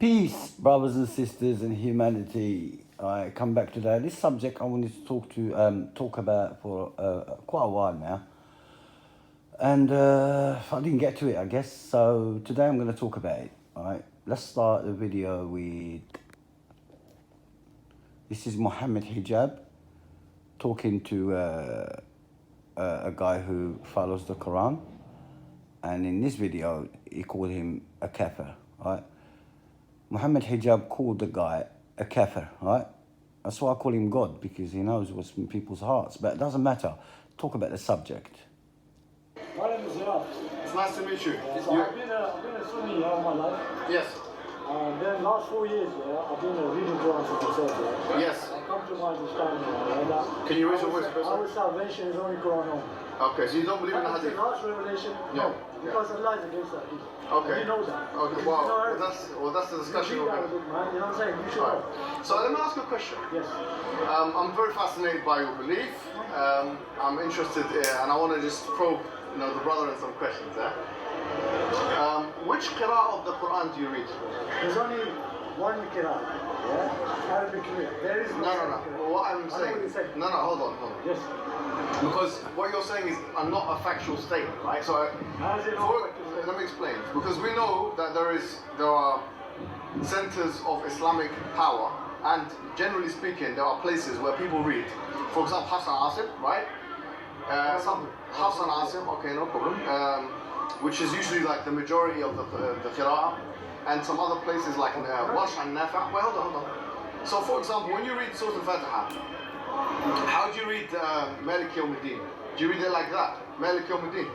Peace, brothers and sisters, and humanity. I come back today. This subject I wanted to talk about for quite a while now, and I didn't get to it, I guess. So today I'm going to talk about it. All right. Let's start the video with. This is Mohamed hijab talking to a guy who follows the Quran, and in this video he called him a kafir. Right. Mohamed hijab called the guy a kafir, right? That's why I call him God, because he knows what's in people's hearts. But it doesn't matter. Talk about the subject. My name is Rab. It's nice to meet you. So I've been a Sunni all my life. Yes. Then last 4 years, I've been reading Quran for myself. Yes. I come to my understanding. Can you raise your voice, Our salvation is only Quran only. Okay, so you don't believe in the That's the hadith? last revelation? Yeah. No. Because Allah is against that. Okay. You know that. Okay, You know that's the discussion you we're read that having. book, man. You know what I'm saying? You should Alright. know. So let me ask you a question. Yes. I'm very fascinated by your belief. I'm interested and I want to just probe the brother in some questions. Which qira'ah of the Quran do you read? There's only one qira'ah. Yeah? Arabic qira'ah. There is No. What I'm I know saying. what you're saying. No, hold on. Yes. Because what you're saying is not a factual statement, right? So How is it not factual? let me explain. Because we know that there are centers of Islamic power, and generally speaking, there are places where people read. For example, Hassan Asim, right? Some Hassan Asim, okay, no problem. Which is usually like the majority of the qira'ah, and some other places like Warsh and Nafa. Well, hold on. So, for example, when you read Surah Al-Fatiha, how do you read Malik Yawmiddin? Do you read it like that? Malik Yawmiddin?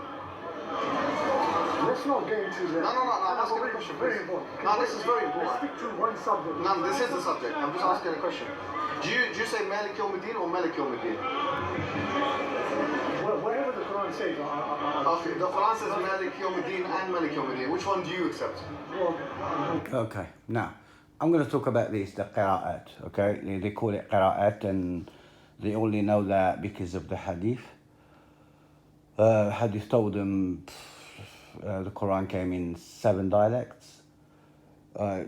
Let's not get into that. No, I'm asking a question. Very important. No, this is very Let's important. stick to one subject. No, this is the subject. I'm just asking a question. Do you say Malik Yawmiddin or Malik Yawmiddin? Whatever the Quran says, Okay, the Quran says Malik Yawmiddin and Malik Yawmiddin. Which one do you accept? Okay. Now, I'm going to talk about this, the qira'at. Okay. They call it qira'at, and they only know that because of the hadith. Hadith told them the Quran came in 7 dialects. I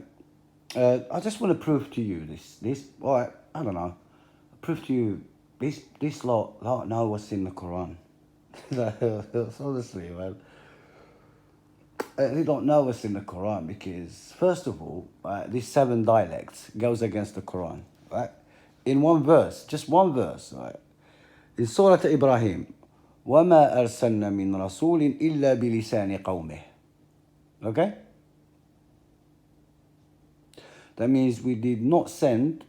just want to prove to you this. Well, I don't know. Prove to you this lot know what's in the Quran. Honestly, man. They don't know what's in the Quran because, first of all, these 7 dialects goes against the Quran, right? In one verse, just one verse, right? In Surah Ibrahim, وَمَا أَرْسَلْنَا مِن رَسُولٍ إِلَّا بِلِسَانِ قَوْمِهِ. Okay? That means we did not send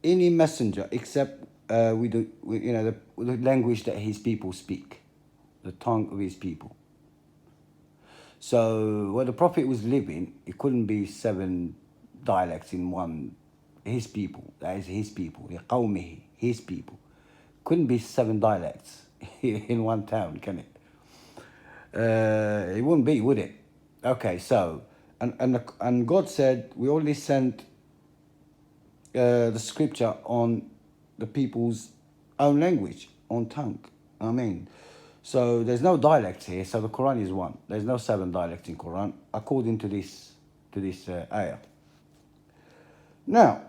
any messenger except the language that his people speak, the tongue of his people. So when the Prophet was living, it couldn't be 7 dialects in one. His people, that is his people, قومه, his people. Couldn't be 7 dialects in one town, can it? It wouldn't be, would it? Okay, so and God said we only sent the scripture on the people's own language, on tongue. I mean, so there's no dialects here. So the Quran is one. There's no 7 dialects in Quran according to this ayah. Now,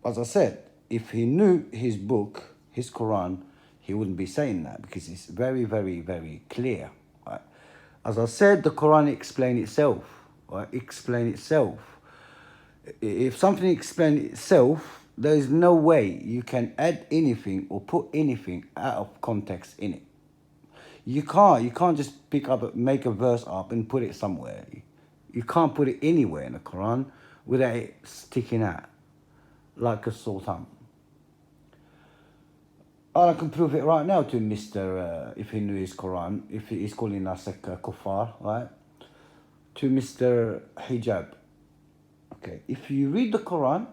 as I said, if he knew his book, his Quran, he wouldn't be saying that because it's very, very, very clear. Right? As I said, the Quran explains itself. Right? Explain itself. If something explains itself, there is no way you can add anything or put anything out of context in it. You can't just make a verse up and put it somewhere. You can't put it anywhere in the Quran without it sticking out like a sore thumb. I can prove it right now to Mr. If he knew his Quran, if he's calling us a kuffar, right? To Mr. Hijab. Okay, if you read the Quran,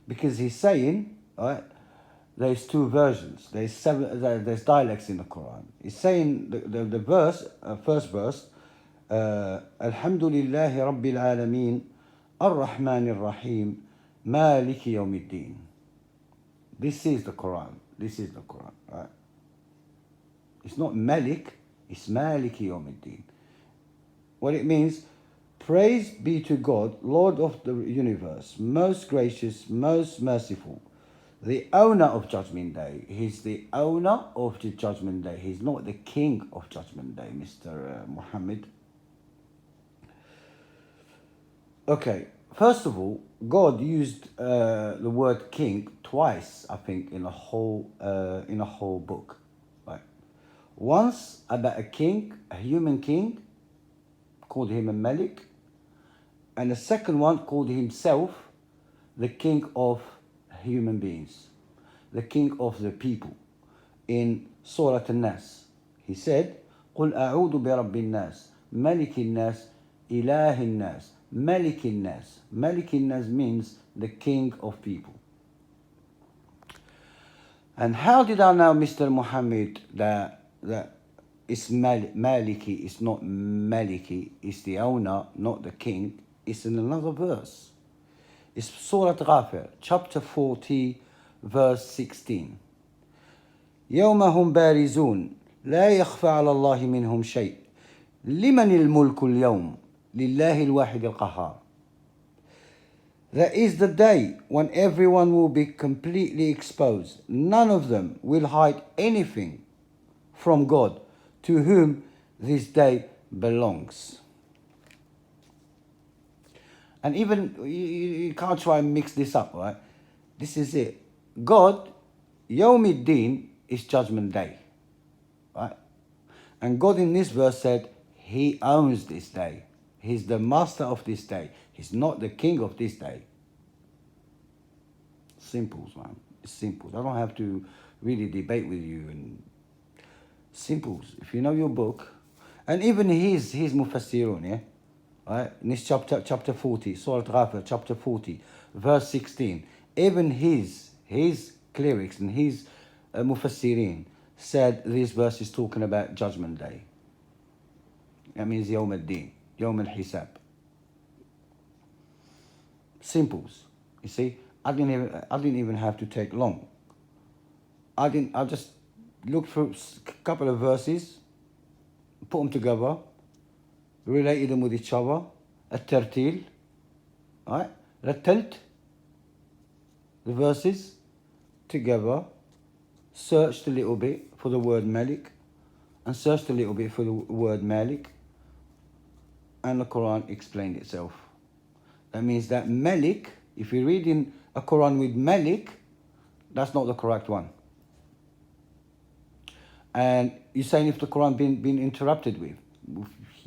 because he's saying, right, there's 2 versions. There's dialects in the Quran. He's saying the verse, first verse, Alhamdulillahi Rabbil Alameen, Ar-Rahman Ar-Rahim, Maliki Yawmiddin. This is the Quran. This is the Quran, right? It's not Malik, it's Maliki Yawmiddin. What it means, Praise be to God, Lord of the universe, most gracious, most merciful, the owner of Judgment Day. He's the owner of the Judgment Day. He's not the king of Judgment Day, Mr. Mohammed. Okay, first of all, God used the word king twice, I think, in a whole book. Right? Once about a king, a human king, called him a Malik, and the second one called himself the king of human beings, the king of the people. In Surah An-Nas, he said, قُلْ أَعُوذُ بِرَبِّ النَّاسِ مَلِكِ النَّاسِ إِلَهِ النَّاسِ مَلِكِ النَّاسِ. مَلِكِ النَّاسِ means the king of people. And how did I know, Mr. Mohammed, that it's Maliki, it's not Maliki, it's the owner, not the king? It's in another verse. It's Surah Ghafir, chapter 40, verse 16. يوم هم بارزون لا يخفى على الله منهم شيء لمن الملك اليوم لله الواحد القهار. That is the day when everyone will be completely exposed. None of them will hide anything from God, to whom this day belongs. And even, you can't try and mix this up, right? This is it. God, Yawmiddin, is Judgment Day, right? And God in this verse said, He owns this day. He's the master of this day. He's not the king of this day. Simples, man. It's simple. I don't have to really debate with you. And simples. If you know your book, and even his Mufassirun, yeah? Right? In this chapter 40, Surah Ghafir, chapter 40, verse 16, even his clerics and his Mufassirin said this verse is talking about Judgment Day. That means Yawm al-Din, Yawm al-Hisab. Simples. You see, I didn't even have to take long. I just looked through a couple of verses, put them together, related them with each other, الترتيل, right? رتلت the verses together, searched a little bit for the word Malik, and searched a little bit for the word Malik, and the Quran explained itself. That means that Malik, if you're reading a Quran with Malik, that's not the correct one. And you're saying if the Quran been interrupted with?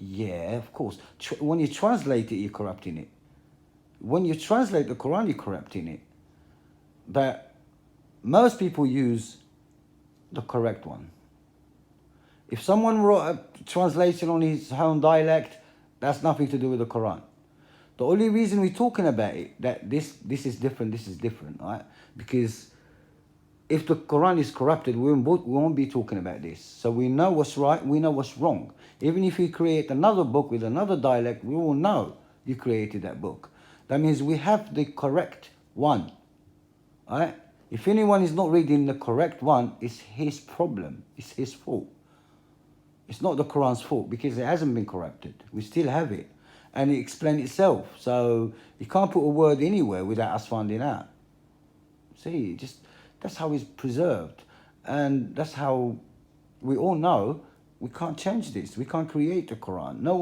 Yeah, of course. When you translate it, you're corrupting it. When you translate the Quran, you're corrupting it. But most people use the correct one. If someone wrote a translation on his own dialect, that's nothing to do with the Quran. The only reason we're talking about it, that this is different, right? Because if the Quran is corrupted, we won't be talking about this. So we know what's right, we know what's wrong. Even if you create another book with another dialect, we will know you created that book. That means we have the correct one, right? If anyone is not reading the correct one, it's his problem, it's his fault. It's not the Quran's fault because it hasn't been corrupted. We still have it. And it explains itself. So you can't put a word anywhere without us finding out. See, that's how it's preserved. And that's how we all know we can't change this. We can't create the Quran. No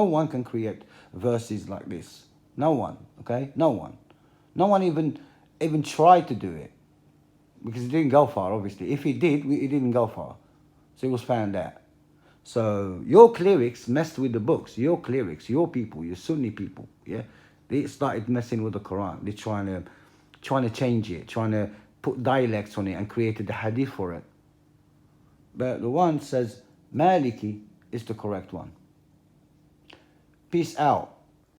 one can create verses like this. No one, okay? No one. No one even tried to do it. Because it didn't go far, obviously. If it did, it didn't go far. So it was found out. So your clerics messed with the books. Your clerics, your people, your Sunni people, yeah? They started messing with the Quran. They're trying to change it, trying to put dialects on it and created the hadith for it. But the one says Maliki is the correct one. Peace out.